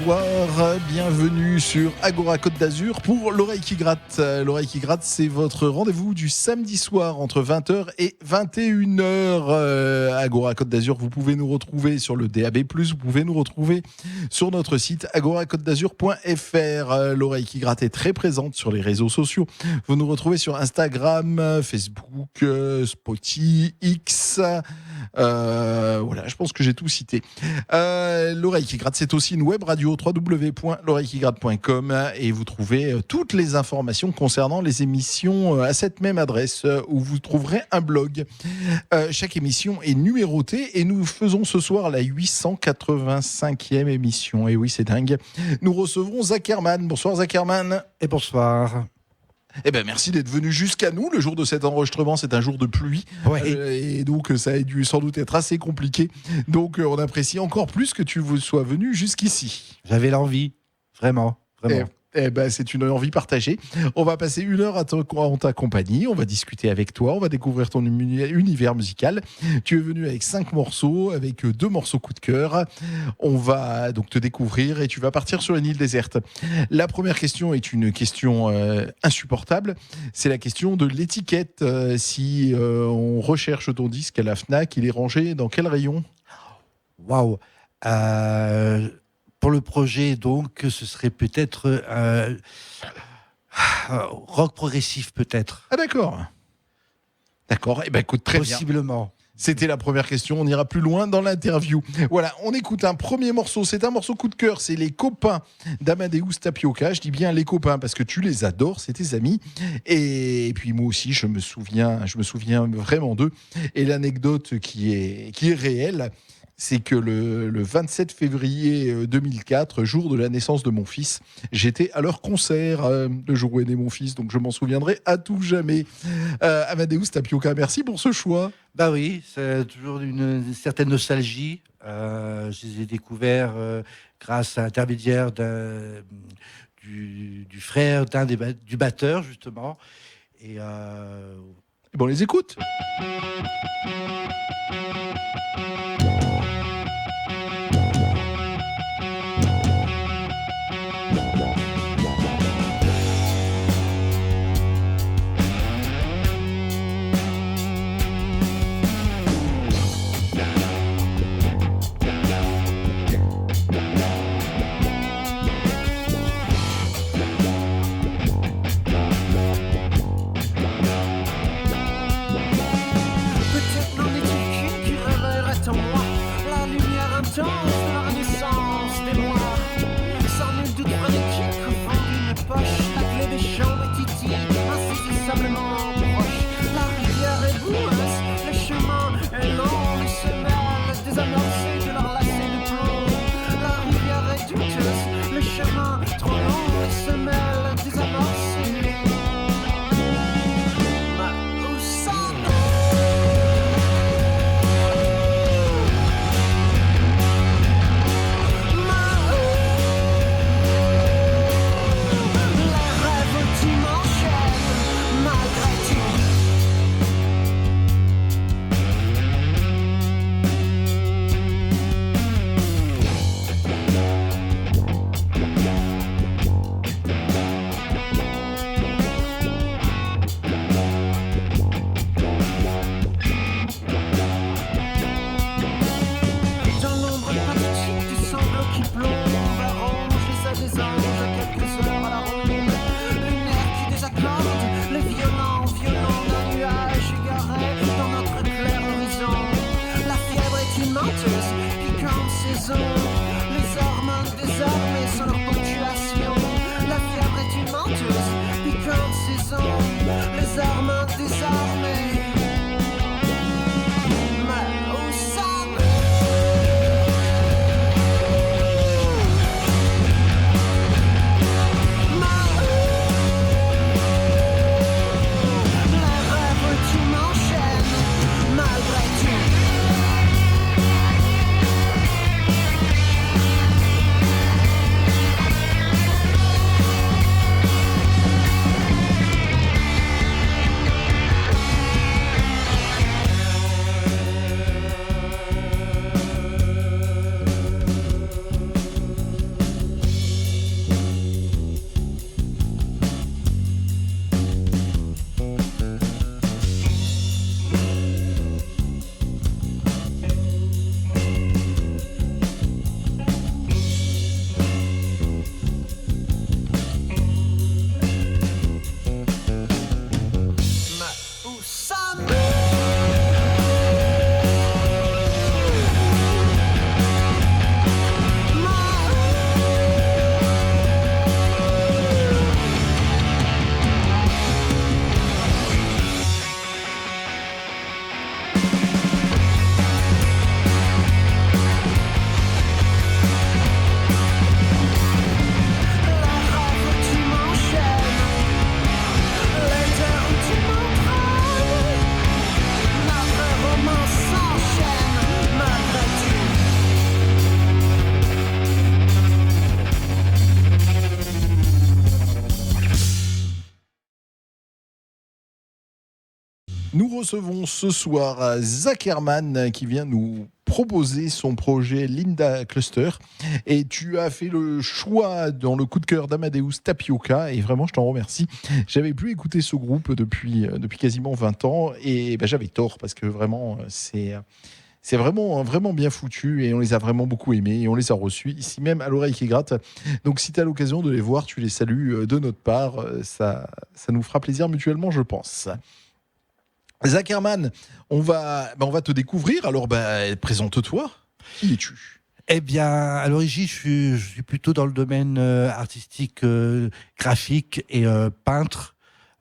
bonsoir, bienvenue sur Agora Côte d'Azur pour l'oreille qui gratte. L'oreille qui gratte, c'est votre rendez-vous du samedi soir entre 20h et 21h. Agora Côte d'Azur, vous pouvez nous retrouver sur le DAB+, vous pouvez nous retrouver sur notre site agoracôtedazur.fr. L'oreille qui gratte est très présente sur les réseaux sociaux. Vous nous retrouvez sur Instagram, Facebook, Spotify, X. Voilà, je pense que j'ai tout cité. L'oreille qui gratte, c'est aussi une web radio www.l'oreillequigratte.com et vous trouvez toutes les informations concernant les émissions à cette même adresse où vous trouverez un blog. Chaque émission est numérotée et nous faisons ce soir la 885e émission. Et oui, c'est dingue. Nous recevrons Zach Herman. Bonsoir Zach Herman. Et bonsoir. Eh ben merci d'être venu jusqu'à nous. Le jour de cet enregistrement, c'est un jour de pluie. Ouais. Et donc, ça a dû sans doute être assez compliqué. Donc, on apprécie encore plus que tu sois venu jusqu'ici. J'avais l'envie, vraiment. Eh ben, c'est une envie partagée. On va passer une heure en ta compagnie. On va discuter avec toi. On va découvrir ton univers musical. Tu es venu avec 5 morceaux, avec 2 morceaux coup de cœur. On va donc te découvrir et tu vas partir sur une île déserte. La première question est une question insupportable. C'est la question de l'étiquette. Si on recherche ton disque à la Fnac, il est rangé dans quel rayon ? Waouh. Pour le projet, donc, ce serait peut-être rock progressif, peut-être. Ah d'accord. D'accord. Eh ben écoute, très bien. Possiblement. C'était la première question. On ira plus loin dans l'interview. Voilà, on écoute un premier morceau. C'est un morceau coup de cœur. C'est Les Copains d'Amadeus Tapioca. Je dis bien Les Copains parce que tu les adores, c'est tes amis. Et puis moi aussi, je me souviens vraiment d'eux. Et l'anecdote qui est réelle, c'est que le 27 février 2004, jour de la naissance de mon fils, j'étais à leur concert le jour où est né mon fils, donc je m'en souviendrai à tout jamais. Amadeus Tapioca, merci pour ce choix. Bah oui, c'est toujours une certaine nostalgie. Je les ai découverts grâce à l'intermédiaire du frère du batteur, justement. Et bon, on les écoute. Peut-être n'en est-il qu'une qui réveillera ton Nous recevons ce soir Zach Herman qui vient nous proposer son projet Linda Cluster. Et tu as fait le choix dans le coup de cœur d'Amadeus Tapioca. Et vraiment, je t'en remercie. J'avais plus écouté ce groupe depuis quasiment 20 ans. Et j'avais tort parce que vraiment, c'est vraiment bien foutu et on les a vraiment beaucoup aimés et on les a reçus ici même à l'oreille qui gratte. Donc si tu as l'occasion de les voir, tu les salues de notre part. Ça nous fera plaisir mutuellement, je pense. Zach Herman, on va te découvrir. Alors, présente-toi. Qui es-tu ? Eh bien, à l'origine, je suis plutôt dans le domaine artistique, graphique et peintre,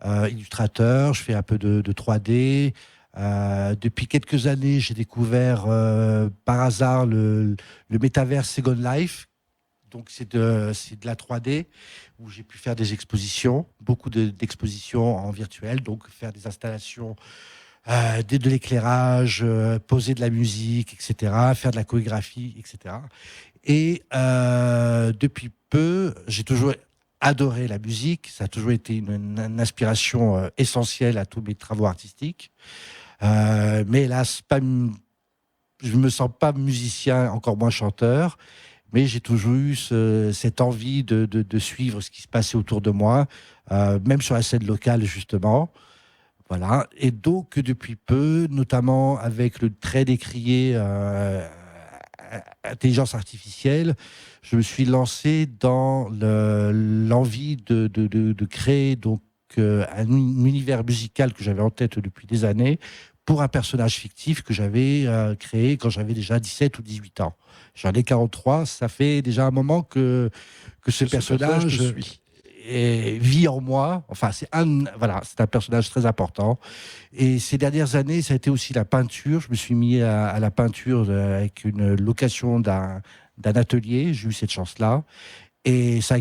illustrateur. Je fais un peu de 3D. Depuis quelques années, j'ai découvert par hasard le métavers Second Life. Donc, c'est de la 3D où j'ai pu faire des expositions, beaucoup d'expositions en virtuel, donc faire des installations, de l'éclairage, poser de la musique, etc., faire de la chorégraphie, etc. Et depuis peu, j'ai toujours adoré la musique. Ça a toujours été une inspiration essentielle à tous mes travaux artistiques. Mais hélas, je ne me sens pas musicien, encore moins chanteur. Mais j'ai toujours eu cette envie de suivre ce qui se passait autour de moi, même sur la scène locale, justement. Voilà. Et donc, depuis peu, notamment avec le très décrié intelligence artificielle, je me suis lancé dans l'envie de créer donc, un univers musical que j'avais en tête depuis des années pour un personnage fictif que j'avais créé quand j'avais déjà 17 ou 18 ans. J'en ai 43, ça fait déjà un moment que ce personnage vit en moi. Enfin, c'est un personnage très important. Et ces dernières années, ça a été aussi la peinture. Je me suis mis à la peinture avec une location d'un atelier. J'ai eu cette chance-là. Et ça,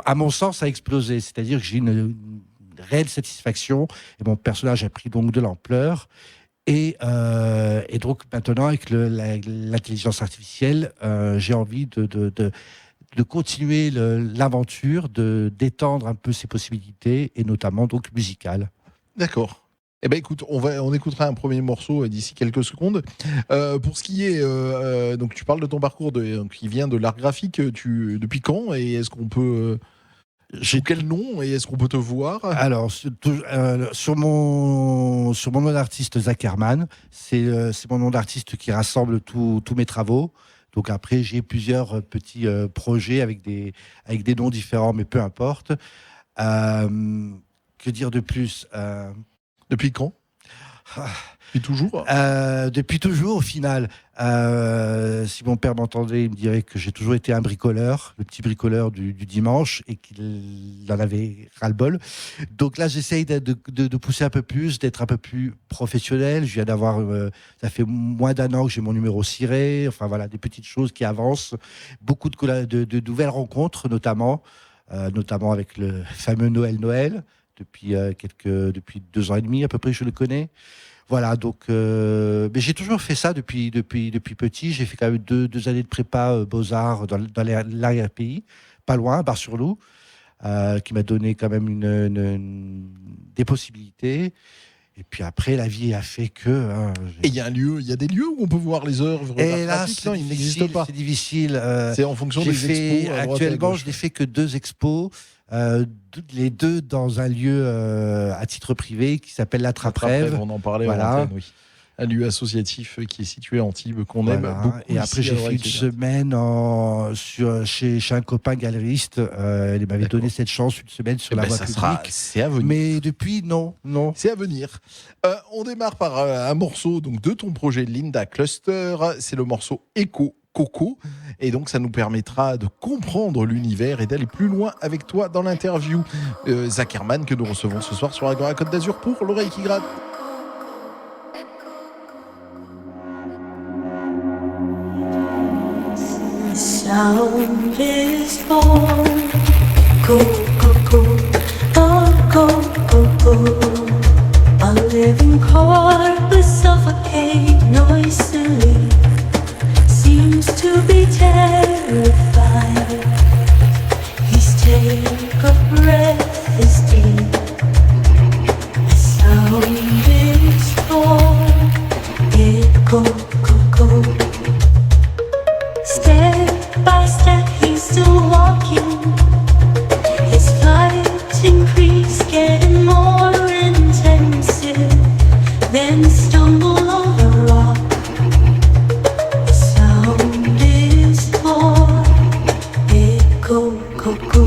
à mon sens, ça a explosé. C'est-à-dire que j'ai une réelle satisfaction. Et mon personnage a pris donc de l'ampleur. Et donc maintenant, avec l'intelligence artificielle, j'ai envie de continuer l'aventure, d'étendre un peu ses possibilités, et notamment donc musicales. D'accord. Eh ben écoute, on écoutera un premier morceau d'ici quelques secondes. Pour ce qui est, donc tu parles de ton parcours qui vient de l'art graphique. Depuis quand et est-ce qu'on peut sous quel nom et est-ce qu'on peut te voir ? Alors sur mon nom d'artiste Zach Herman, c'est mon nom d'artiste qui rassemble tous mes travaux. Donc après, j'ai plusieurs petits projets avec des noms différents, mais peu importe. Que dire de plus ? Depuis quand ? Depuis toujours ? Depuis toujours, au final. Si mon père m'entendait, il me dirait que j'ai toujours été un bricoleur, le petit bricoleur du dimanche, et qu'il en avait ras-le-bol. Donc là, j'essaye de pousser un peu plus, d'être un peu plus professionnel. Je viens d'avoir, ça fait moins d'un an que j'ai mon numéro ciré. Enfin voilà, des petites choses qui avancent. Beaucoup de nouvelles rencontres, notamment avec le fameux Noël. Depuis 2 ans et demi à peu près, je le connais. Voilà, donc, mais j'ai toujours fait ça depuis petit. J'ai fait quand même 2 années de prépa Beaux-Arts dans l'arrière-pays, pas loin, à Bar-sur-Loup, qui m'a donné quand même des possibilités. Et puis après, la vie a fait que... Et il y a des lieux où on peut voir les œuvres graphiques ? Non, il n'existe pas. C'est difficile. C'est en fonction des expos. Actuellement, je n'ai fait que 2 expos. Les 2 dans un lieu à titre privé qui s'appelle La Trappe-Rêve. On en parlait en antenne, oui. Un lieu associatif qui est situé à Antibes, qu'on aime beaucoup. Et après, j'ai fait une semaine chez un copain galeriste. Il m'avait donné cette chance, une semaine sur la voie publique. C'est à venir. Mais depuis, non. C'est à venir. On démarre par un morceau donc, de ton projet Linda Cluster. C'est le morceau Echo Coco, et donc ça nous permettra de comprendre l'univers et d'aller plus loin avec toi dans l'interview. Zach Herman que nous recevons ce soir sur Agora Côte d'Azur pour l'oreille qui gratte. Sound is born. Go, go, go, go, go, go, go. A living corpus suffocate noisily. Seems to be terrified. His take of breath is deep. The sound Echo, go, go,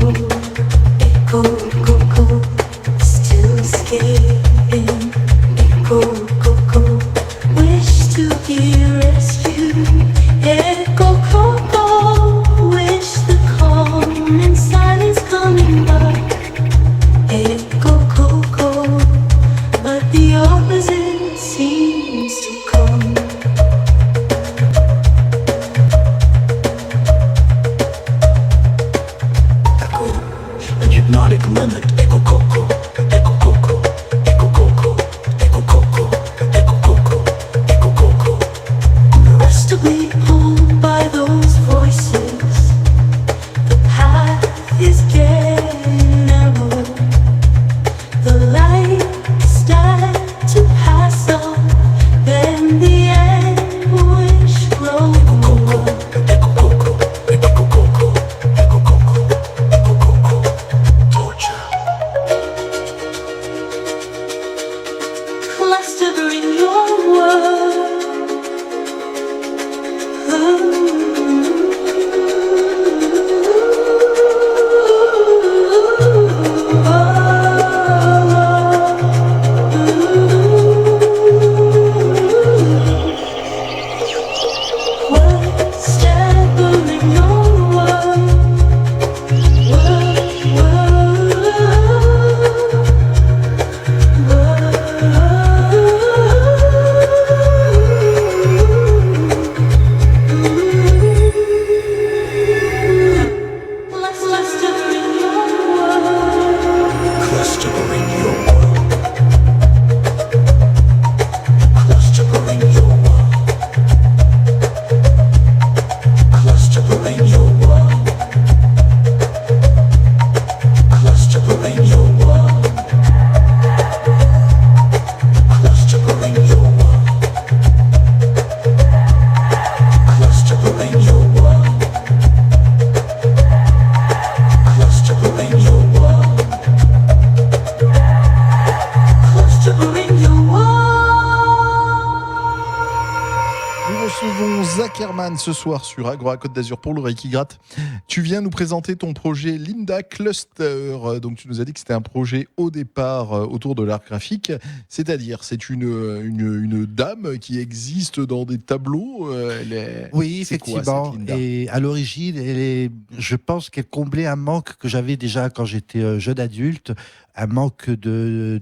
echo, go, go, still escaping. Echo, go, go, wish to be rescued. Echo, go, go, wish the calm and silence coming back. Echo, go, go, but the opposite seems to come. An hypnotic limit, echo coco, echo coco, echo coco, echo coco, echo coco, echo coco. Irresistibly pulled by those voices, the path is getting narrow. The light starts to pass off, then the anguish grows. Echo coco, echo coco, echo coco, echo coco. Torture. Clustering your world. Clustering your world. Clustering your world. Clustering your world. Clustering your world. Clustering your world. Clustering your world. Clustering your world. Clustering your world. Clustering your world. Nous recevons Zach Herman ce soir sur Agora Côte d'Azur pour l'oreille qui gratte. Tu viens nous présenter ton projet Linda Cluster. Donc tu nous as dit que c'était un projet au départ autour de l'art graphique, c'est-à-dire c'est une dame qui existe dans des tableaux. Oui, c'est quoi, effectivement. cette Linda Et à l'origine, je pense qu'elle comblait un manque que j'avais déjà quand j'étais jeune adulte, un manque de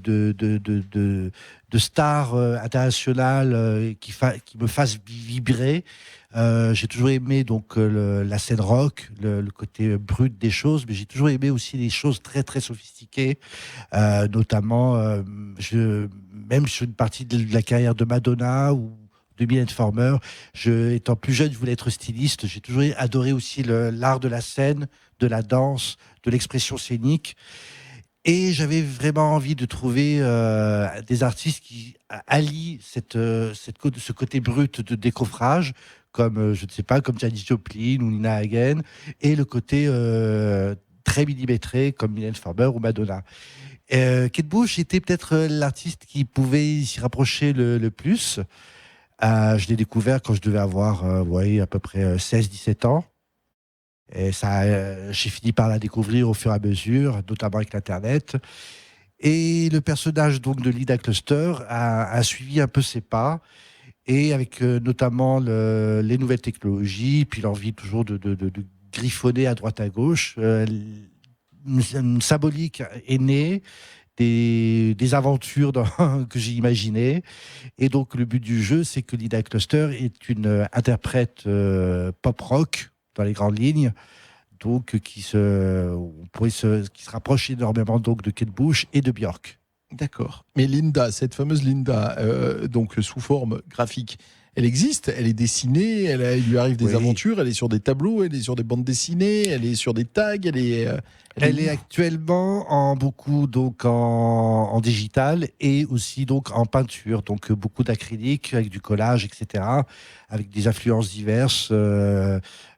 stars internationales qui me fassent vibrer. J'ai toujours aimé donc la scène rock, le côté brut des choses, mais j'ai toujours aimé aussi les choses très très sophistiquées, notamment même sur une partie de la carrière de Madonna ou de Mylène Farmer. Étant plus jeune, je voulais être styliste. J'ai toujours adoré aussi l'art de la scène, de la danse, de l'expression scénique. Et j'avais vraiment envie de trouver des artistes qui allient ce côté brut de décoffrage, comme, je ne sais pas, comme Janis Joplin ou Nina Hagen, et le côté très millimétré, comme Mylène Farmer ou Madonna. Kate Bush était peut-être l'artiste qui pouvait s'y rapprocher le plus. Je l'ai découvert quand je devais avoir à peu près 16-17 ans. Et j'ai fini par la découvrir au fur et à mesure, notamment avec l'Internet. Et le personnage donc de Linda Cluster a suivi un peu ses pas, et avec notamment les nouvelles technologies, puis l'envie toujours de griffonner à droite à gauche. Une symbolique est née, des aventures que j'ai imaginées. Et donc le but du jeu, c'est que Linda Cluster est une interprète pop-rock, dans les grandes lignes, donc qui se rapproche énormément donc de Kate Bush et de Björk. D'accord. Mais Linda, cette fameuse Linda, donc sous forme graphique, elle existe, elle est dessinée, il lui arrive des Oui. aventures, elle est sur des tableaux, elle est sur des bandes dessinées, elle est sur des tags, elle est actuellement en digital et aussi donc en peinture, donc beaucoup d'acrylique avec du collage, etc., avec des influences diverses,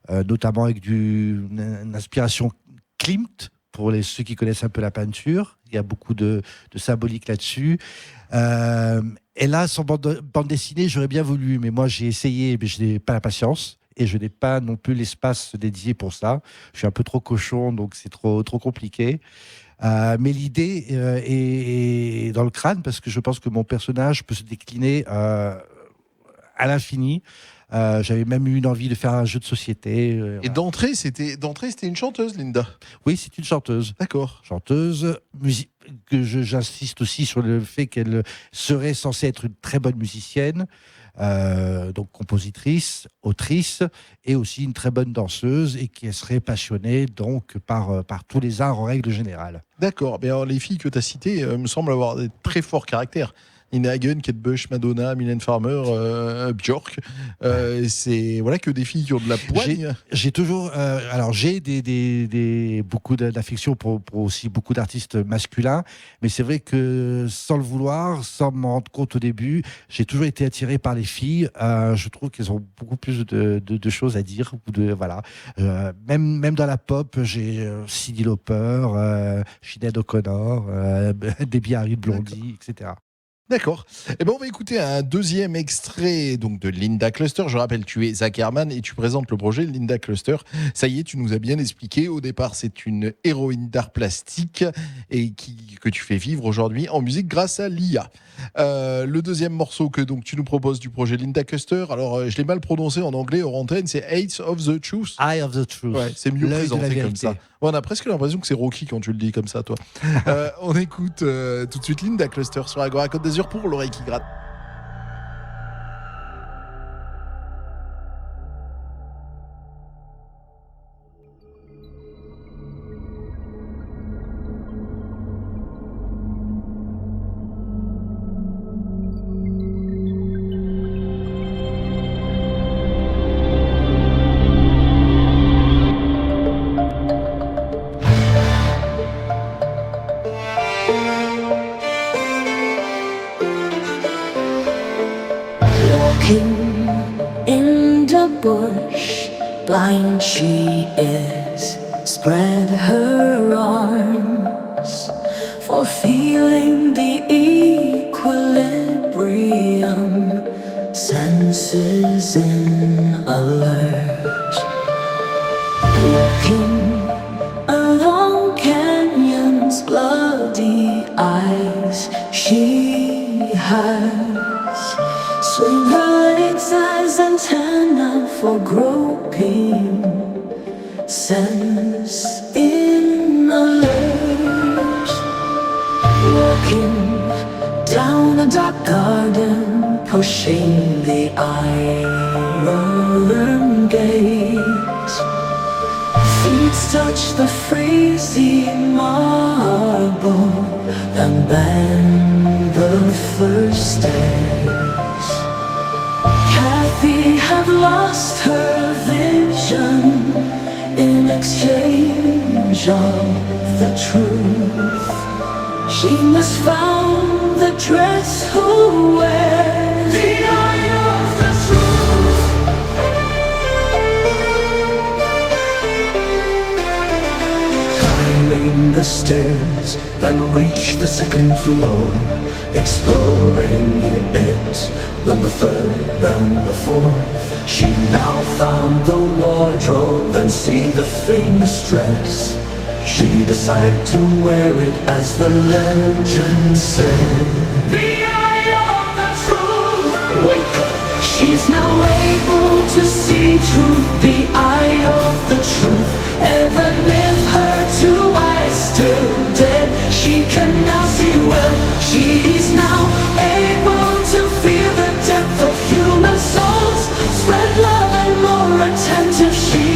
notamment avec une inspiration Klimt, pour ceux qui connaissent un peu la peinture. Il y a beaucoup de symbolique là-dessus. Et là, son bande dessinée, j'aurais bien voulu, mais moi j'ai essayé, mais je n'ai pas la patience. et je n'ai pas non plus l'espace dédié pour ça. Je suis un peu trop cochon, donc c'est trop compliqué. Mais l'idée est dans le crâne parce que je pense que mon personnage peut se décliner à l'infini. J'avais même eu une envie de faire un jeu de société. Et Voilà. d'entrée, c'était une chanteuse, Linda. Oui, c'est une chanteuse. D'accord. Chanteuse, j'insiste aussi sur le fait qu'elle serait censée être une très bonne musicienne, donc compositrice, autrice, et aussi une très bonne danseuse, et qui serait passionnée donc par tous les arts en règle générale. D'accord. Mais alors, les filles que tu as citées me semblent avoir des très forts caractères. Nina Hagen, Kate Bush, Madonna, Mylène Farmer, Björk. C'est voilà que des filles qui ont de la poigne. J'ai toujours, alors j'ai beaucoup d'affection pour aussi beaucoup d'artistes masculins, mais c'est vrai que sans le vouloir, sans m'en rendre compte au début, j'ai toujours été attiré par les filles. Je trouve qu'elles ont beaucoup plus de choses à dire. Voilà. Même dans la pop, j'ai Cyndi Lauper, Sinéad O'Connor, Debbie Harry Blondie, etc. D'accord. Eh ben, on va écouter un deuxième extrait donc de Linda Cluster. Je rappelle, tu es Zach Herman et tu présentes le projet Linda Cluster. Ça y est, tu nous as bien expliqué. Au départ, c'est une héroïne d'art plastique et que tu fais vivre aujourd'hui en musique grâce à l'IA. Le deuxième morceau que donc tu nous proposes du projet Linda Cluster, alors je l'ai mal prononcé en anglais hors antenne, c'est Eights of the Truth. Eye of the Truth. Ouais, c'est mieux L'œil de la présenté comme vérité. ça. Ouais, on a presque l'impression que c'est Rocky quand tu le dis comme ça, toi. On écoute tout de suite Linda Cluster sur Agora Côte d'Azur pour l'oreille qui gratte. Walking in the bush, blind she is. Spread her arms for feeling the equilibrium. Senses in alert. Walking along canyons, bloody eyes she has. Swing her legs as antenna for groping. Sense in alert. Walking down a dark garden, pushing the iron gate. Feet touch the frizzy marble and bend the first stairs. Kathy had lost her vision in exchange of the truth. She must found the dress who wears the eye of the truth. Climbing the stairs, then reach the second floor. Exploring it, then the third, then the fourth. She now found the wardrobe and see the famous dress. She decided to wear it as the legend said. The eye of the truth. Wake up. She's now able to see truth. The eye of the truth. Heaven if her two eyes still dead. She can now see well. She's now able to feel the depth of human souls. Spread love and more attentive she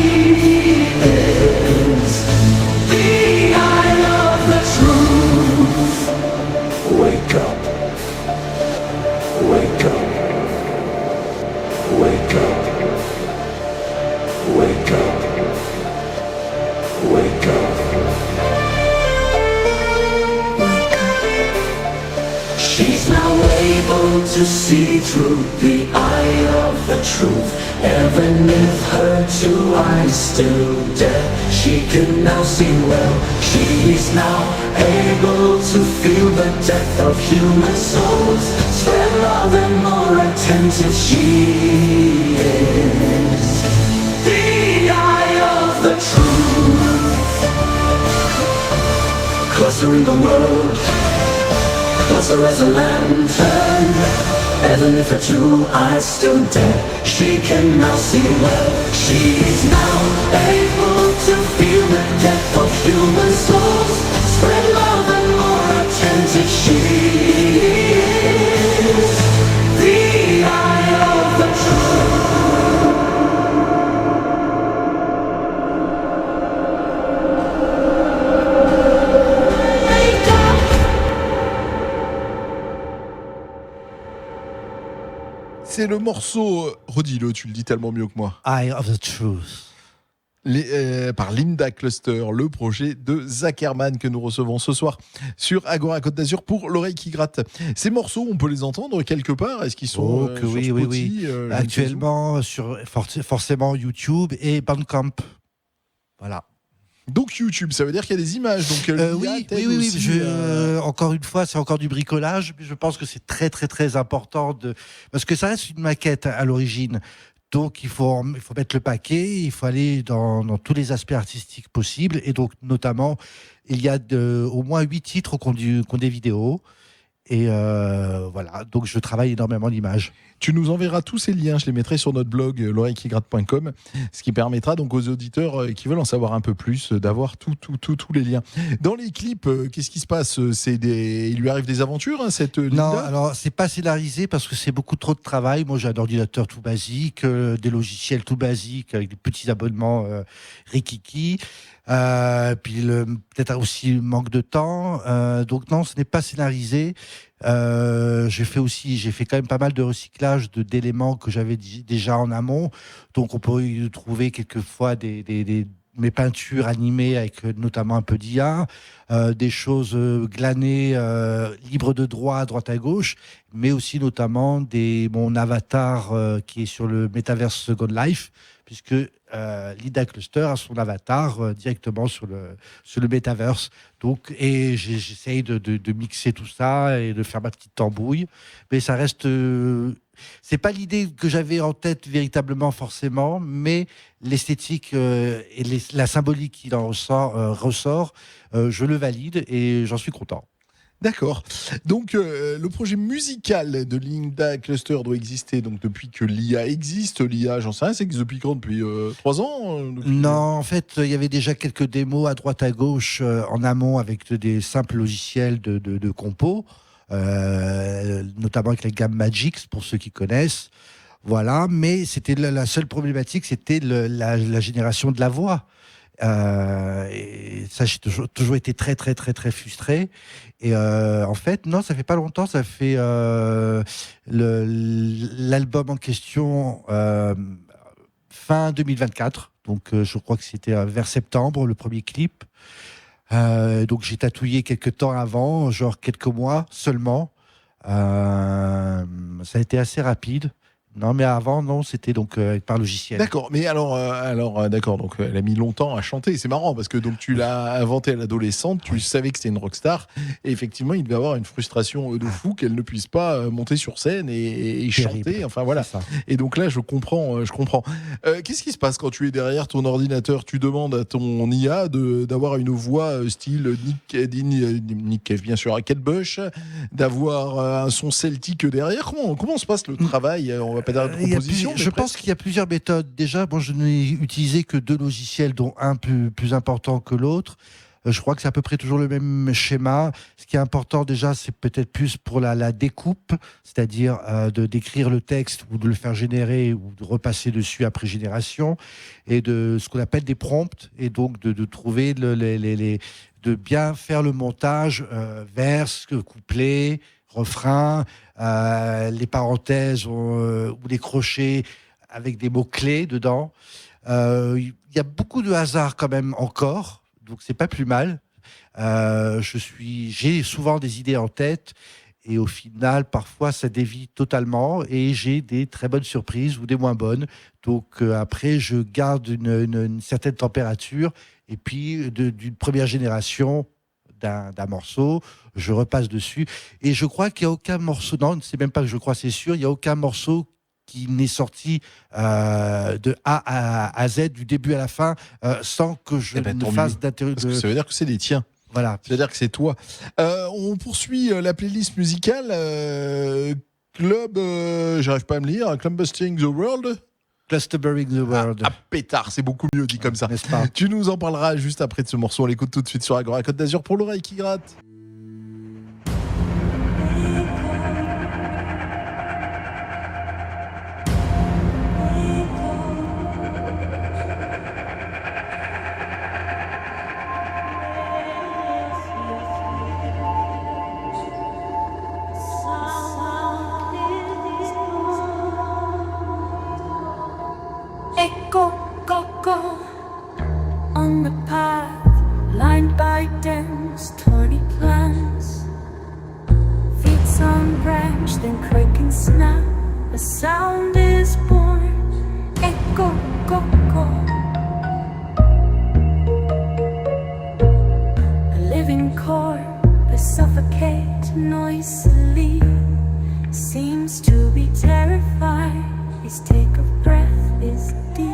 is. The eye of the truth. Wake up. Wake up. Wake up. Wake up. Wake up. Wake up. She's now able to see through the eye of the truth. Even if her two eyes still dead, she can now see well. She's now able to feel the depth of human souls. Spread love and more attentive she is. of the truth. Closer in the world, closer as a lantern. Even if her two eyes still dead, she can now see well. She's now able to feel the depth of human souls. Spread love and more attentive. She is the eye of the truth. C'est le morceau, redis-le, tu le dis tellement mieux que moi. Eye of the Truth. Par Linda Cluster, le projet de Zach Herman que nous recevons ce soir sur Agora Côte d'Azur pour l'oreille qui gratte. Ces morceaux, on peut les entendre quelque part? Est-ce qu'ils sont Que sur oui, Spotify, oui. Actuellement, sur forcément YouTube et Bandcamp. Voilà. Donc YouTube, ça veut dire qu'il y a des images. Donc oui. Encore une fois, c'est encore du bricolage, mais je pense que c'est très très très important parce que ça reste une maquette à l'origine. Donc il faut mettre le paquet, il faut aller dans tous les aspects artistiques possibles, et donc notamment il y a au moins 8 titres qui ont des vidéos. Et voilà, donc je travaille énormément l'image. Tu nous enverras tous ces liens, je les mettrai sur notre blog l'oreillequigratte.com, ce qui permettra donc aux auditeurs qui veulent en savoir un peu plus d'avoir tous les liens. Dans les clips, qu'est-ce qui se passe? Il lui arrive des aventures, hein, cette Linda? Non, alors c'est pas scénarisé parce que c'est beaucoup trop de travail. Moi j'ai un ordinateur tout basique, des logiciels tout basiques avec des petits abonnements rikiki. Puis peut-être aussi le manque de temps. Donc non, ce n'est pas scénarisé. J'ai fait quand même pas mal de recyclage d'éléments que j'avais déjà en amont. Donc on peut y trouver quelquefois mes peintures animées avec notamment un peu d'IA, des choses glanées, libres de droit à droite à gauche, mais aussi notamment mon avatar qui est sur le Metaverse Second Life, puisque Linda Cluster a son avatar directement sur le Metaverse. Donc, et j'essaye de mixer tout ça et de faire ma petite tambouille, mais ça reste... c'est pas l'idée que j'avais en tête véritablement forcément, mais l'esthétique et la symbolique qui en ressort, je le valide et j'en suis content. D'accord. Donc, le projet musical de Linda Cluster doit exister donc depuis que l'IA existe. L'IA, j'en sais rien, ça existe depuis quand? Depuis 3 ans Non, en fait, il y avait déjà quelques démos à droite à gauche en amont avec des simples logiciels de compos, notamment avec la gamme Magix, pour ceux qui connaissent. Voilà, mais c'était la seule problématique, c'était la génération de la voix. Et ça, j'ai toujours été très très très très frustré. Et en fait, non, ça fait pas longtemps. Ça fait l'album en question fin 2024. Donc, je crois que c'était vers septembre le premier clip. Donc, j'ai tatouillé quelques temps avant, genre quelques mois seulement. Ça a été assez rapide. Non, mais avant, non, c'était donc par logiciel. D'accord, mais alors d'accord, donc elle a mis longtemps à chanter. C'est marrant parce que donc tu l'as inventé à l'adolescente, tu savais que c'était une rockstar, et effectivement, il devait avoir une frustration de fou qu'elle ne puisse pas monter sur scène et chanter. Enfin voilà. Et donc là, je comprends. Qu'est-ce qui se passe quand tu es derrière ton ordinateur? Tu demandes à ton IA d'avoir une voix style Nick Cave, bien sûr, à Kate Bush, d'avoir un son celtique derrière. Comment se passe le travail? On va pas dire de composition. Je pense qu'il y a plusieurs méthodes. Déjà, bon, je n'ai utilisé que 2 logiciels, dont un plus important que l'autre. Je crois que c'est à peu près toujours le même schéma. Ce qui est important déjà, c'est peut-être plus pour la découpe, c'est-à-dire de d'écrire le texte ou de le faire générer ou de repasser dessus après génération, et de ce qu'on appelle des prompts, et donc de trouver de bien faire le montage, verse, couplet, refrain, les parenthèses ou les crochets avec des mots-clés dedans. Il y a beaucoup de hasard quand même encore, donc c'est pas plus mal. J'ai souvent des idées en tête et au final, parfois, ça dévie totalement et j'ai des très bonnes surprises ou des moins bonnes. Donc après, je garde une certaine température et puis d'une première génération d'un morceau, je repasse dessus et je crois qu'il n'y a aucun morceau, non, c'est même pas que je crois, c'est sûr, il n'y a aucun morceau qui n'est sorti de A à Z, du début à la fin, sans que je ne tant fasse mieux. d'interview. Parce que ça veut dire que c'est les tiens. Voilà. C'est-à-dire que c'est toi. On poursuit la playlist musicale. Club, j'arrive pas à me lire. Club Busting the World. Clustering the World. Ah, pétard, c'est beaucoup mieux dit comme ça. N'est-ce pas? Tu nous en parleras juste après de ce morceau. On l'écoute tout de suite sur Agora Côte d'Azur pour l'oreille qui gratte. Echo, coco, on the path lined by dense, thorny plants. Feet on branch, then crack and snap. A sound is born. Echo, coco. A living corpse suffocate noisily. Seems to be terrified. His take of breath is deep.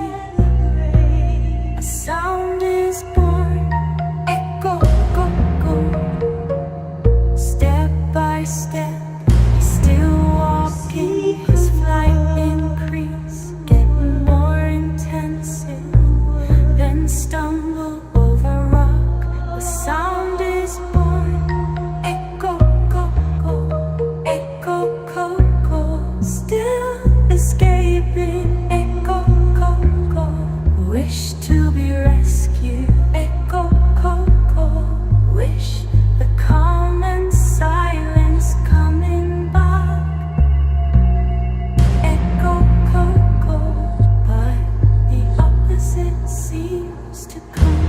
A sound is born. Echo, go, go. Step by step, he's still walking. His flight increase, getting more intensive. Then stumble over rock. The sound is born. Echo, go, go. Echo, go, go. Still escaping. Echo, go, go. Wish to be rescued. Echo, go, go. Wish the calm and silence coming back. Echo, go, go. But the opposite seems to come.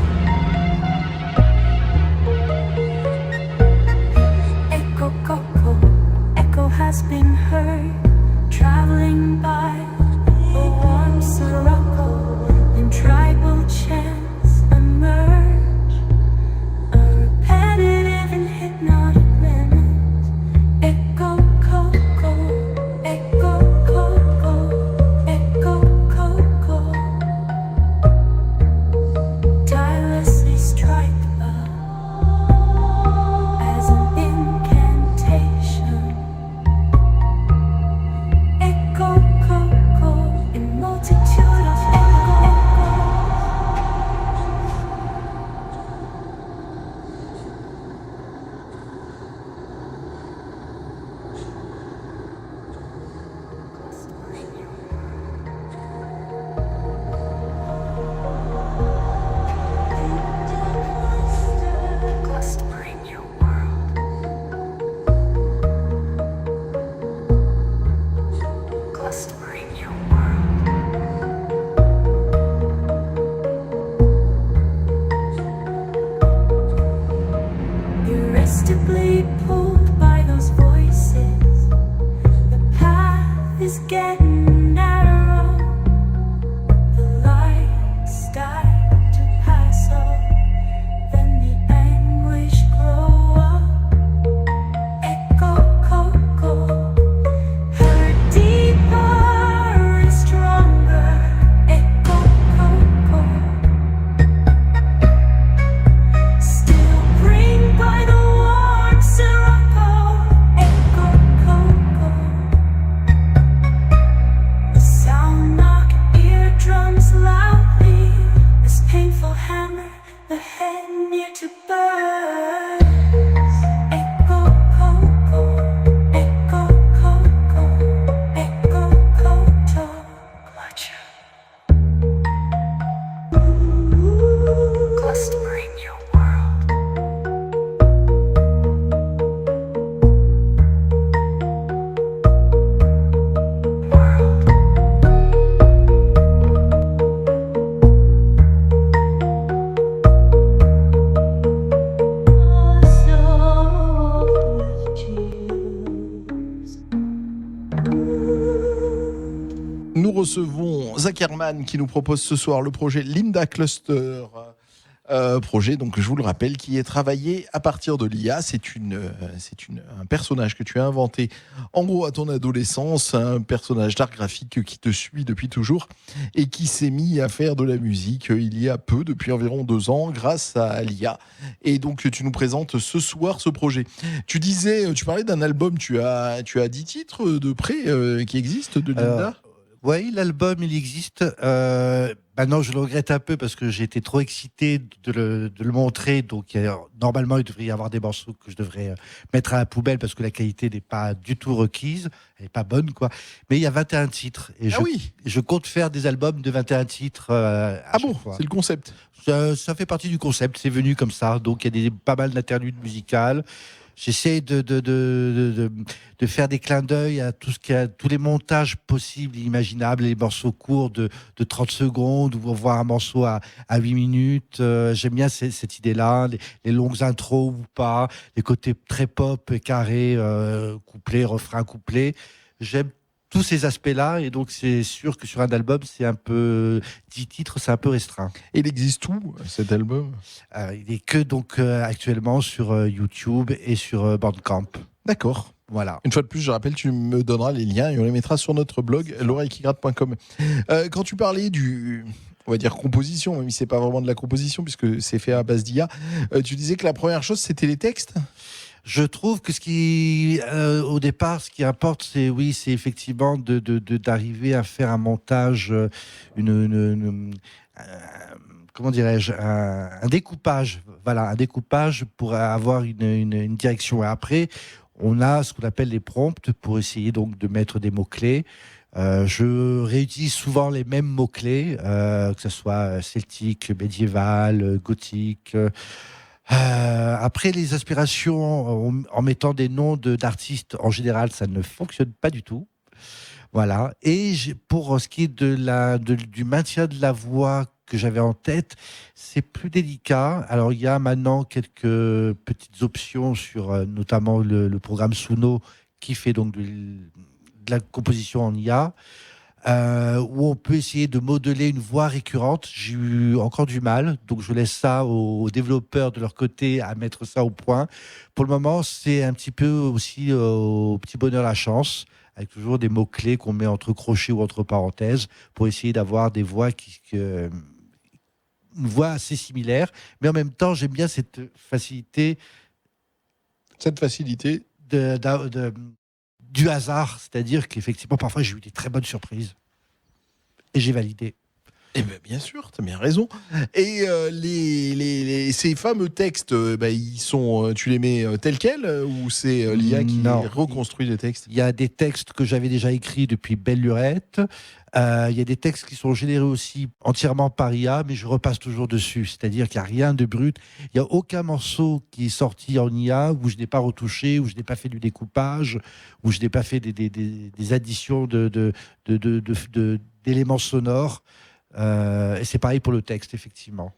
Echo, go, go. Echo has been heard. Traveling by a warm Sirocco, and tribal chants emerge. A repetitive and hypnotic lament. Echo, coco, echo, coco, echo, coco. Tirelessly strike as an incantation. Echo, coco, a multitude of echoes. Clustering your world. Clustering your world. Irresistibly pulled by those voices, the path is getting narrow. The lights start to pass off, then the anguish grow up. Echo, coco. Hurt deeper and stronger. Echo, coco. Still bring by the warm Sirocco. Echo, coco. The sound knock eardrums loudly. This painful hammer, the head near to burst. Echo, coco. Echo, coco. Echo, coco. Clutcher. Clustering your world. World. Nous recevons Zach Herman qui nous propose ce soir le projet Linda Cluster. Projet, donc je vous le rappelle, qui est travaillé à partir de l'IA. C'est un personnage que tu as inventé en gros à ton adolescence, un personnage d'art graphique qui te suit depuis toujours et qui s'est mis à faire de la musique il y a peu, depuis environ 2 ans, grâce à l'IA. Et donc tu nous présentes ce soir ce projet. Tu parlais d'un album, tu as 10 titres de près qui existent de Linda. Oui, l'album, il existe. Maintenant, je le regrette un peu parce que j'ai été trop excité de le montrer. Donc, normalement, il devrait y avoir des morceaux que je devrais mettre à la poubelle parce que la qualité n'est pas du tout requise. Elle n'est pas bonne, quoi. Mais il y a 21 titres. Et je compte faire des albums de 21 titres à chaque fois. C'est le concept. Ça fait partie du concept. C'est venu comme ça. Donc, il y a pas mal d'interludes musicales. J'essaie de faire des clins d'œil à tous les montages possibles et imaginables, les morceaux courts de 30 secondes, ou voir un morceau à 8 minutes. J'aime bien cette idée-là, les longues intros ou pas, les côtés très pop, carrés, couplet, refrain, couplet. J'aime tous ces aspects-là, et donc c'est sûr que sur un album, c'est un peu 10 titres, c'est un peu restreint. Et il existe où cet album? Il est que donc actuellement sur YouTube et sur Bandcamp. D'accord. Voilà. Une fois de plus, je rappelle, tu me donneras les liens et on les mettra sur notre blog l'oreillequigratte.com. Quand tu parlais on va dire composition, même si c'est pas vraiment de la composition puisque c'est fait à base d'IA, tu disais que la première chose c'était les textes. Je trouve que au départ, ce qui importe, c'est effectivement d'arriver à faire un montage, comment dirais-je, un découpage. Voilà, un découpage pour avoir une direction. Et après, on a ce qu'on appelle les prompts pour essayer donc de mettre des mots-clés. Je réutilise souvent les mêmes mots-clés, que ce soit celtique, médiéval, gothique. Après, les aspirations en mettant des noms d'artistes, en général, ça ne fonctionne pas du tout. Voilà. Et pour ce qui est du maintien de la voix que j'avais en tête, c'est plus délicat. Alors, il y a maintenant quelques petites options sur notamment le programme Suno qui fait donc de la composition en IA. Où on peut essayer de modeler une voix récurrente. J'ai eu encore du mal, donc je laisse ça aux développeurs de leur côté à mettre ça au point. Pour le moment, c'est un petit peu aussi au petit bonheur la chance, avec toujours des mots-clés qu'on met entre crochets ou entre parenthèses pour essayer d'avoir des voix une voix assez similaire, mais en même temps, j'aime bien cette facilité. Du hasard, c'est-à-dire qu'effectivement, parfois, j'ai eu des très bonnes surprises et j'ai validé. Eh bien, bien sûr, tu as bien raison. Et ces fameux textes, tu les mets tels quels ou c'est l'IA qui reconstruit les textes? Il y a des textes que j'avais déjà écrits depuis belle lurette. Il y a des textes qui sont générés aussi entièrement par IA, mais je repasse toujours dessus. C'est-à-dire qu'il n'y a rien de brut. Il n'y a aucun morceau qui est sorti en IA où je n'ai pas retouché, où je n'ai pas fait du découpage, où je n'ai pas fait des additions d'éléments sonores. Et c'est pareil pour le texte, effectivement.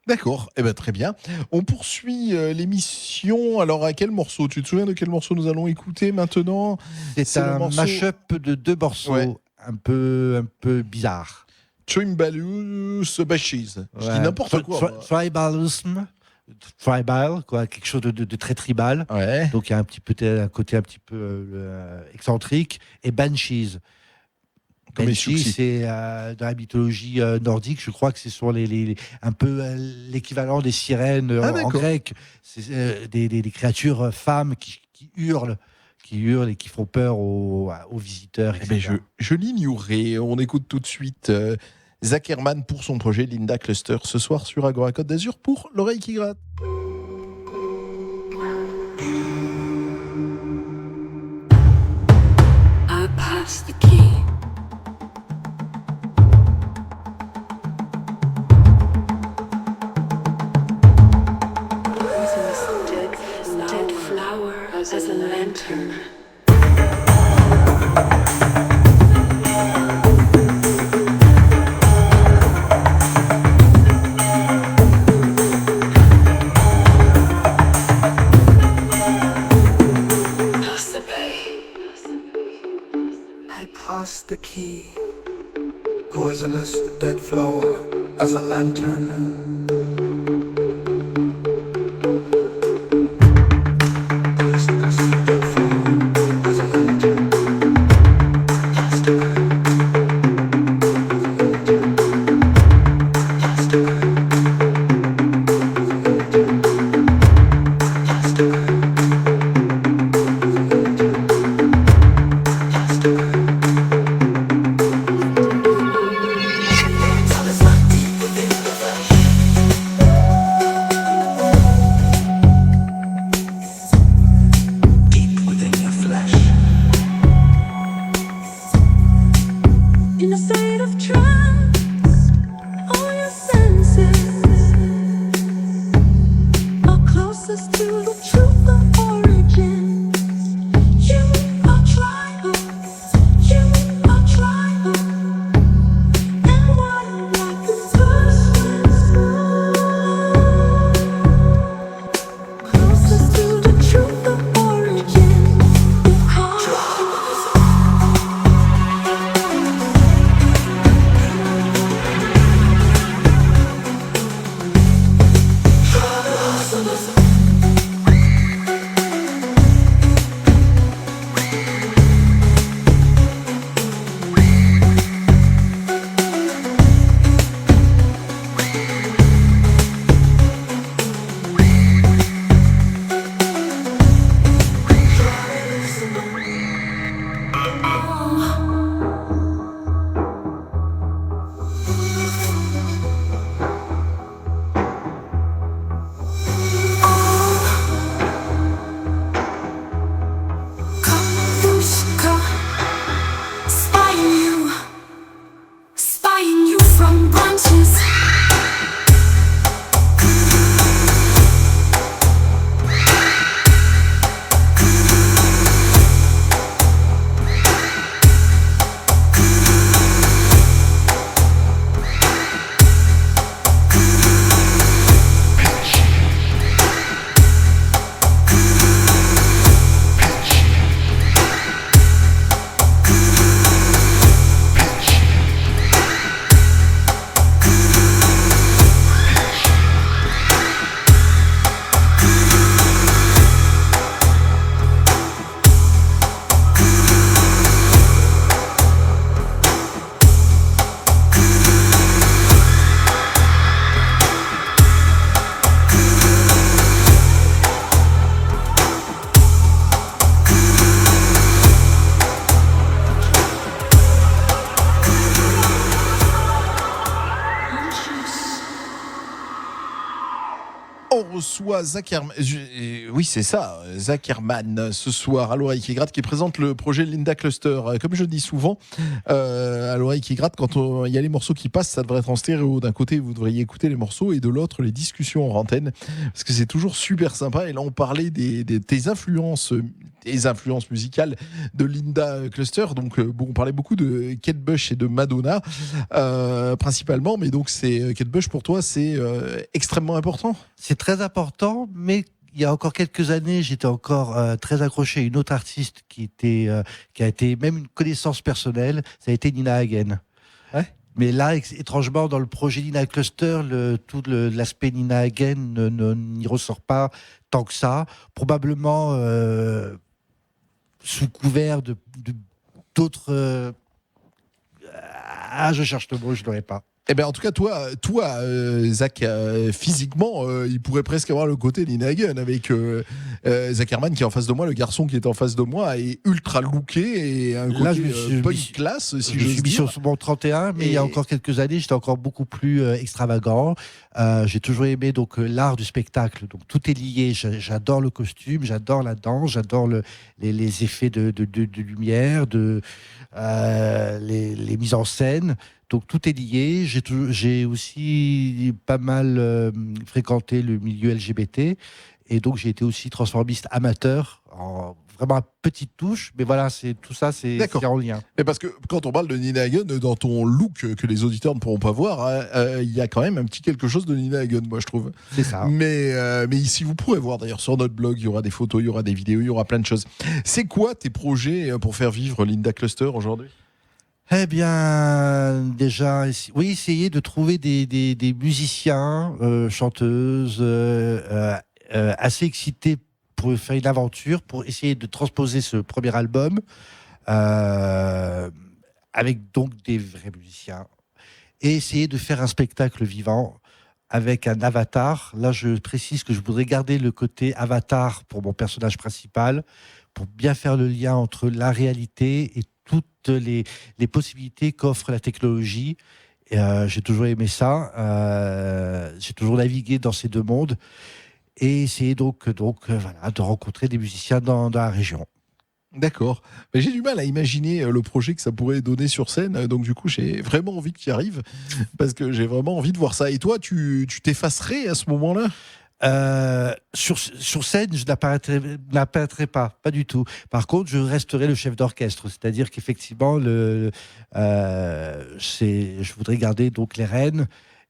D'accord, très bien. On poursuit l'émission. Alors, à quel morceau? Tu te souviens de quel morceau nous allons écouter maintenant? C'est un mash-up de 2 morceaux, un peu bizarre. Trimbalus Bashies. Je dis n'importe quoi. Tribal, quoi, quelque chose de très tribal. Ouais. Donc, il y a un côté un petit peu excentrique. Et Banshees. Banshee, c'est dans la mythologie nordique, je crois que ce sont un peu l'équivalent des sirènes en grec. C'est des créatures femmes qui hurlent et qui font peur aux visiteurs. Je l'ignorais. On écoute tout de suite Zach Herman pour son projet Linda Cluster ce soir sur Agora Côte d'Azur pour l'oreille qui gratte. I passed the key. Dead flower as a lantern. I passed the key, poisonous dead flower as a lantern. Closest to the truth of origin. You are tribal. You are tribal. And I'm like a person. Closest to the truth of origin. You are Kaluska, spying you from branches. On reçoit Zach Herman. Oui, c'est ça, Zach Herman, ce soir à l'oreille qui gratte, qui présente le projet Linda Cluster. Comme je dis souvent, à l'oreille qui gratte, quand il y a les morceaux qui passent, ça devrait être en stéréo. D'un côté, vous devriez écouter les morceaux, et de l'autre, les discussions en antenne, parce que c'est toujours super sympa. Et là, on parlait tes influences musicales de Linda Cluster. Donc, on parlait beaucoup de Kate Bush et de Madonna, principalement. Mais donc, Kate Bush, pour toi, c'est extrêmement important. C'est très important, mais il y a encore quelques années, j'étais encore très accroché à une autre artiste qui a été même une connaissance personnelle, ça a été Nina Hagen. Ouais. Mais là, étrangement, dans le projet Nina Cluster, tout l'aspect Nina Hagen n'y ressort pas tant que ça. Probablement sous couvert d'autres... je cherche le mot, je ne l'aurais pas. Eh ben en tout cas, toi, Zach, physiquement, il pourrait presque avoir le côté Nina Hagen avec Zach Herman qui est en face de moi, le garçon qui est en face de moi est ultra looké et un côté Là, punk classe, si je j'ose suis mis dire. sur mon 31, mais il y a encore quelques années, j'étais encore beaucoup plus extravagant. J'ai toujours aimé donc l'art du spectacle, donc tout est lié. J'adore le costume, j'adore la danse, j'adore les effets de lumière, les mises en scène. Donc tout est lié. J'ai aussi pas mal fréquenté le milieu LGBT et donc j'ai été aussi transformiste amateur, vraiment à petite touche. Mais voilà, tout ça, c'est en lien. Mais parce que quand on parle de Nina Hagen, dans ton look que les auditeurs ne pourront pas voir, il y a quand même un petit quelque chose de Nina Hagen, moi je trouve. C'est ça. Mais ici, vous pourrez voir d'ailleurs sur notre blog, il y aura des photos, il y aura des vidéos, il y aura plein de choses. C'est quoi tes projets pour faire vivre Linda Cluster aujourd'hui ? Eh bien, déjà, oui, essayer de trouver des musiciens, chanteuses, assez excités pour faire une aventure, pour essayer de transposer ce premier album, avec donc des vrais musiciens, et essayer de faire un spectacle vivant avec un avatar. Là, je précise que je voudrais garder le côté avatar pour mon personnage principal, pour bien faire le lien entre la réalité et toutes les possibilités qu'offre la technologie. J'ai toujours aimé ça. J'ai toujours navigué dans ces deux mondes et essayé donc voilà, de rencontrer des musiciens dans la région. D'accord. Mais j'ai du mal à imaginer le projet que ça pourrait donner sur scène. Donc du coup, j'ai vraiment envie que tu y arrives parce que j'ai vraiment envie de voir ça. Et toi, tu t'effacerais à ce moment-là ? Sur scène, je n'apparaîtrai pas du tout. Par contre, je resterai le chef d'orchestre, c'est-à-dire qu'effectivement, je voudrais garder donc les rênes.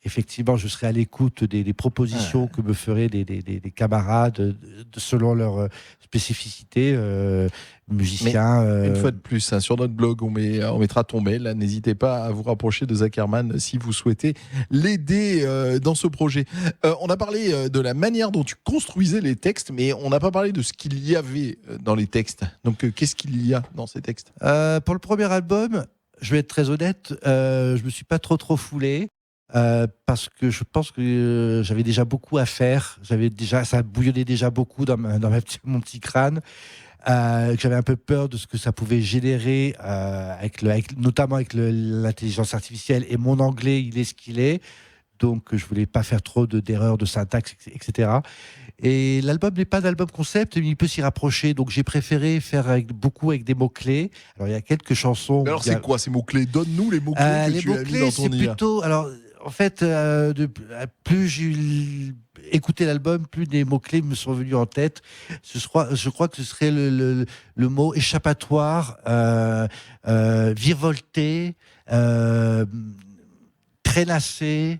Effectivement, je serai à l'écoute des propositions que me feraient des camarades selon leur spécificité, musiciens. Une fois de plus, hein, sur notre blog, on mettra ton mail. Là, n'hésitez pas à vous rapprocher de Zach Herman si vous souhaitez l'aider dans ce projet. On a parlé de la manière dont tu construisais les textes, mais on n'a pas parlé de ce qu'il y avait dans les textes. Donc, qu'est-ce qu'il y a dans ces textes ? Pour le premier album, je vais être très honnête, je me suis pas trop foulé. Parce que je pense que j'avais déjà beaucoup à faire. Ça bouillonnait déjà beaucoup dans mon petit crâne. Que j'avais un peu peur de ce que ça pouvait générer, notamment avec l'intelligence artificielle. Et mon anglais, il est ce qu'il est. Donc, je voulais pas faire trop d'erreurs de syntaxe, etc. Et l'album n'est pas d'album concept, mais il peut s'y rapprocher. Donc, j'ai préféré faire avec des mots-clés. Alors, il y a quelques chansons. Mais alors, c'est quoi ces mots-clés ? Donne-nous les mots-clés que tu as mis dans ton IA. Plutôt. Alors, en fait, plus j'ai écouté l'album, plus des mots-clés me sont venus en tête. Je crois que ce serait le mot échappatoire, virevolter, traînasser,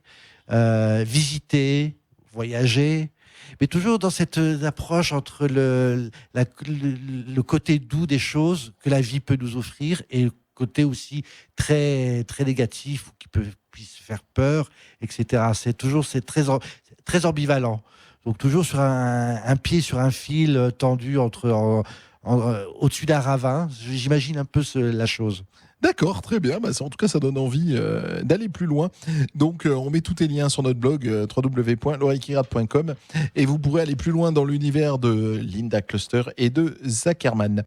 visiter, voyager. Mais toujours dans cette approche entre le côté doux des choses que la vie peut nous offrir et le côté aussi très, très négatif qui puisse faire peur, etc. C'est très ambivalent. Donc toujours sur un pied sur un fil tendu au-dessus d'un ravin. J'imagine un peu la chose. D'accord, très bien. En tout cas, ça donne envie d'aller plus loin. Donc, on met tous tes liens sur notre blog www.loreillekirate.com et vous pourrez aller plus loin dans l'univers de Linda Cluster et de Zach Herman.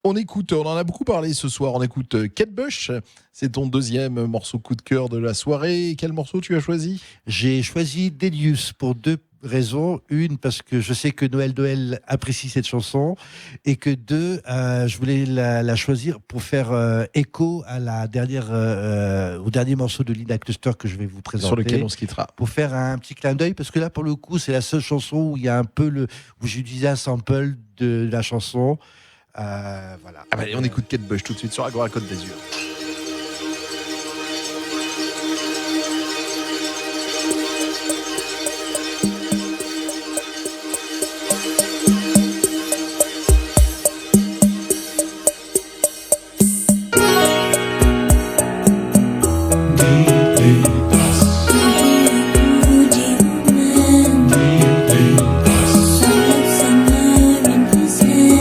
On en a beaucoup parlé ce soir, on écoute Kate Bush. C'est ton deuxième morceau coup de cœur de la soirée. Quel morceau tu as choisi ? J'ai choisi Delius pour deux raisons. Une, parce que je sais que Noël apprécie cette chanson. Et que deux, je voulais la choisir pour faire écho à au dernier morceau de Linda Cluster que je vais vous présenter. Sur lequel on se quittera. Pour faire un petit clin d'œil, parce que là, pour le coup, c'est la seule chanson où il y a un peu où j'utilisais un sample de la chanson. Voilà. Allez, on écoute Kate Bush tout de suite sur Agora Côte d'Azur. Summer in December.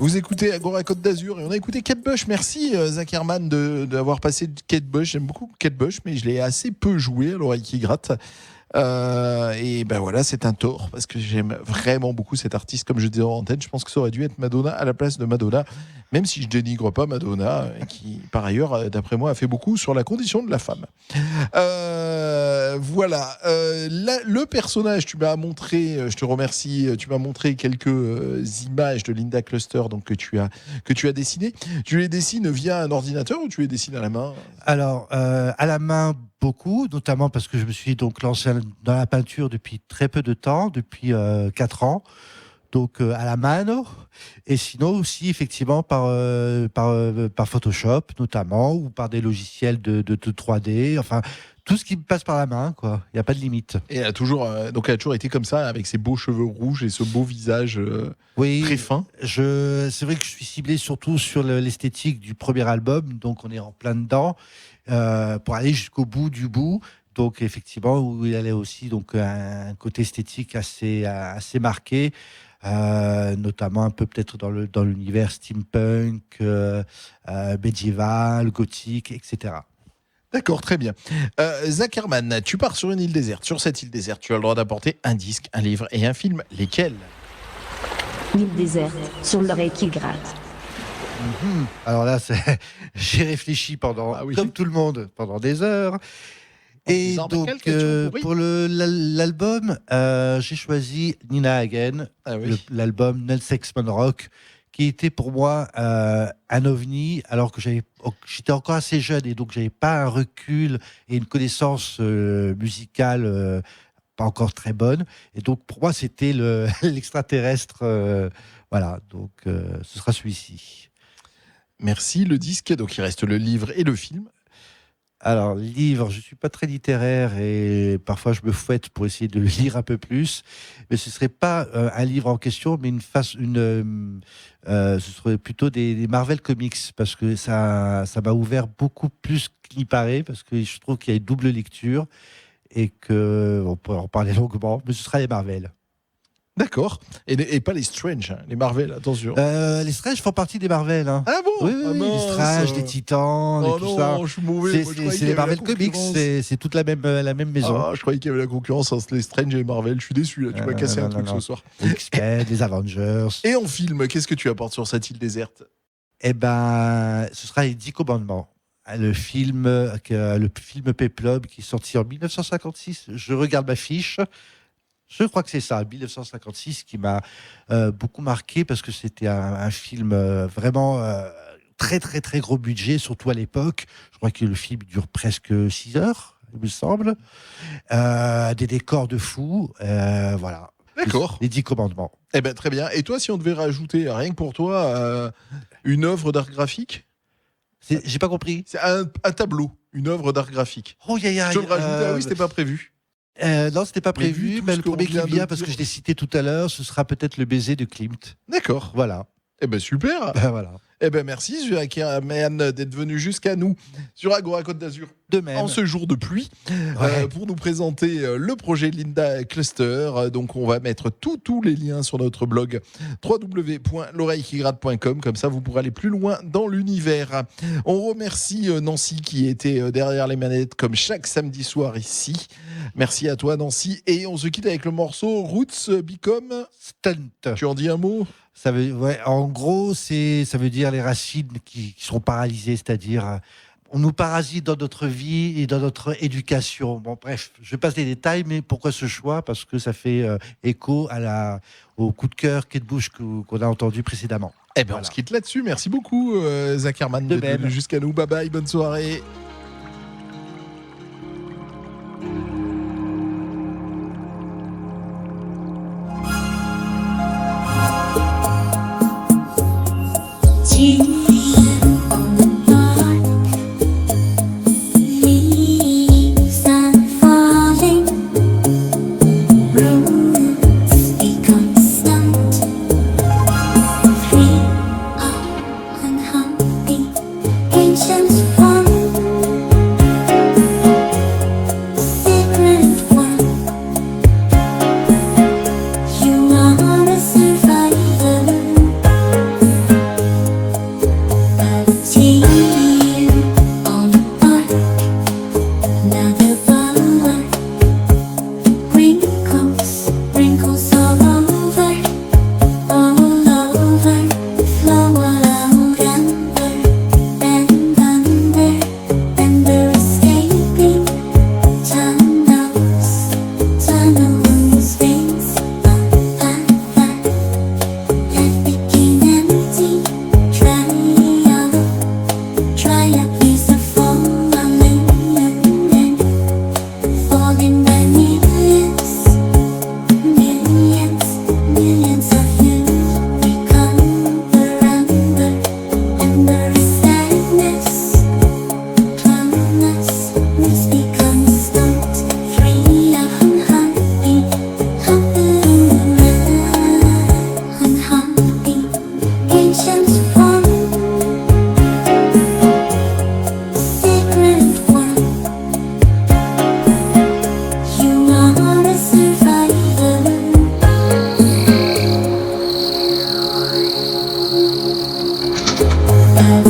Vous écoutez Agora Côte d'Azur et on a écouté Kate Bush. Merci Zach Herman d'avoir passé Kate Bush. J'aime beaucoup Kate Bush, mais je l'ai assez peu joué à l'oreille qui gratte. Et ben voilà, c'est un tort parce que j'aime vraiment beaucoup cet artiste. Comme je disais en antenne, je pense que ça aurait dû être Madonna à la place de Madonna, même si je dénigre pas Madonna, qui par ailleurs, d'après moi, a fait beaucoup sur la condition de la femme. Voilà, le personnage, tu m'as montré, je te remercie, tu m'as montré quelques images de Linda Cluster, donc que tu as dessiné. Tu les dessines via un ordinateur ou tu les dessines à la main? Alors, à la main, beaucoup, notamment parce que je me suis donc lancé dans la peinture depuis très peu de temps, depuis 4 ans. Donc à la mano, et sinon aussi effectivement par Photoshop notamment, ou par des logiciels de 3D, enfin tout ce qui me passe par la main, quoi. Il n'y a pas de limite. Et elle a toujours été comme ça, avec ses beaux cheveux rouges et ce beau visage Oui, très fin. c'est vrai que je suis ciblé surtout sur l'esthétique du premier album, donc on est en plein dedans, pour aller jusqu'au bout du bout. Donc effectivement, où il y a aussi donc un côté esthétique assez marqué. Notamment un peu peut-être dans l'univers steampunk, médiéval, gothique, etc. D'accord, très bien. Zach Herman, tu pars sur une île déserte. Sur cette île déserte, tu as le droit d'apporter un disque, un livre et un film. Lesquels? L'île déserte, sur l'oreille qui gratte. Alors là, j'ai réfléchi comme tout le monde, pendant des heures. Et donc, pour l'album, j'ai choisi Nina Hagen, l'album Non Sex Man Rock, qui était pour moi un ovni, alors que j'étais encore assez jeune et donc j'avais pas un recul et une connaissance musicale pas encore très bonne. Et donc pour moi, c'était l'extraterrestre. Voilà, donc ce sera celui-ci. Merci. Le disque, donc il reste le livre et le film. Alors, livre, je ne suis pas très littéraire et parfois je me fouette pour essayer de le lire un peu plus. Mais ce ne serait pas un livre en question, mais ce serait plutôt des Marvel Comics, parce que ça m'a ouvert beaucoup plus qu'il n'y paraît, parce que je trouve qu'il y a une double lecture et qu'on pourrait en parler longuement, mais ce sera les Marvel. D'accord. Et pas les Strange, hein, les Marvel, attention. Les Strange font partie des Marvel. Hein. Ah bon? Oui, les Strange, les Titans, et tout ça. Je suis mauvais. C'est les Marvel Comics, c'est toute la même maison. Je croyais qu'il y avait la concurrence entre les Strange et les Marvel. Je suis déçu, là. Tu m'as cassé un truc ce soir. Les X-Men, les Avengers. Et en film, qu'est-ce que tu apportes sur cette île déserte? Eh ben, ce sera les 10 commandements. Le film Péplum, qui est sorti en 1956. Je regarde ma fiche. Je crois que c'est ça, 1956, qui m'a beaucoup marqué, parce que c'était un film vraiment très, très, très gros budget, surtout à l'époque. Je crois que le film dure presque 6 heures, il me semble. Des décors de fou, voilà. D'accord. Les 10 commandements. Eh ben, très bien. Et toi, si on devait rajouter, rien que pour toi, une œuvre d'art graphique? J'ai pas compris. C'est un tableau, une œuvre d'art graphique. Oh, Je te le rajoute. Ah oui, c'était pas prévu. Non, c'était pas prévu, mais le premier qui vient, parce que je l'ai cité tout à l'heure, ce sera peut-être Le baiser de Klimt. D'accord. Voilà. Eh ben super. Voilà. Eh ben merci Zach Herman d'être venu jusqu'à nous sur Agora Côte d'Azur. De même. En ce jour de pluie, pour nous présenter le projet Linda Cluster. Donc on va mettre tous les liens sur notre blog www.l'oreillequigratte.com, comme ça vous pourrez aller plus loin dans l'univers. On remercie Nancy qui était derrière les manettes comme chaque samedi soir ici. Merci à toi Nancy, et on se quitte avec le morceau Roots Become Stunt. Tu en dis un mot? Ça veut, en gros, ça veut dire les racines qui sont paralysées, c'est-à-dire on nous parasite dans notre vie et dans notre éducation. Bon, bref, je passe les détails, mais pourquoi ce choix? Parce que ça fait écho au coup de cœur, Kate Bush qu'on a entendu précédemment. Eh ben, on se quitte là-dessus. Merci beaucoup, Zach Herman, d'être venu jusqu'à nous. Bye bye, bonne soirée. Leaves are falling, roots become stunt. Free, unhappy, ancients one.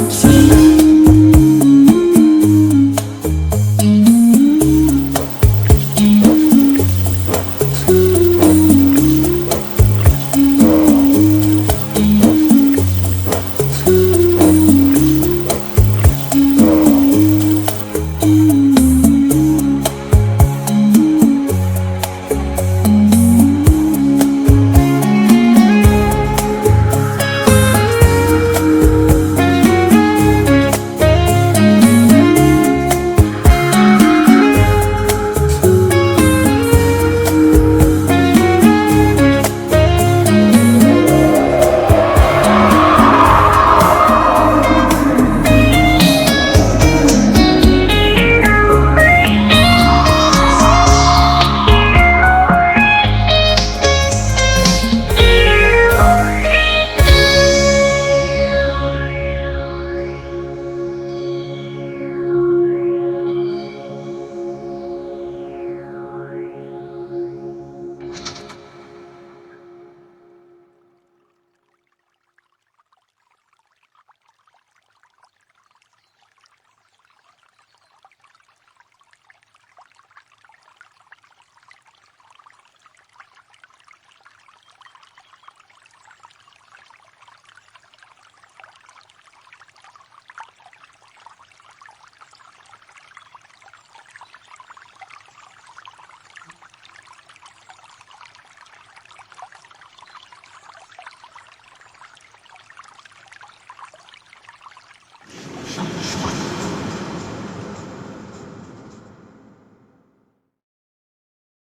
Sweet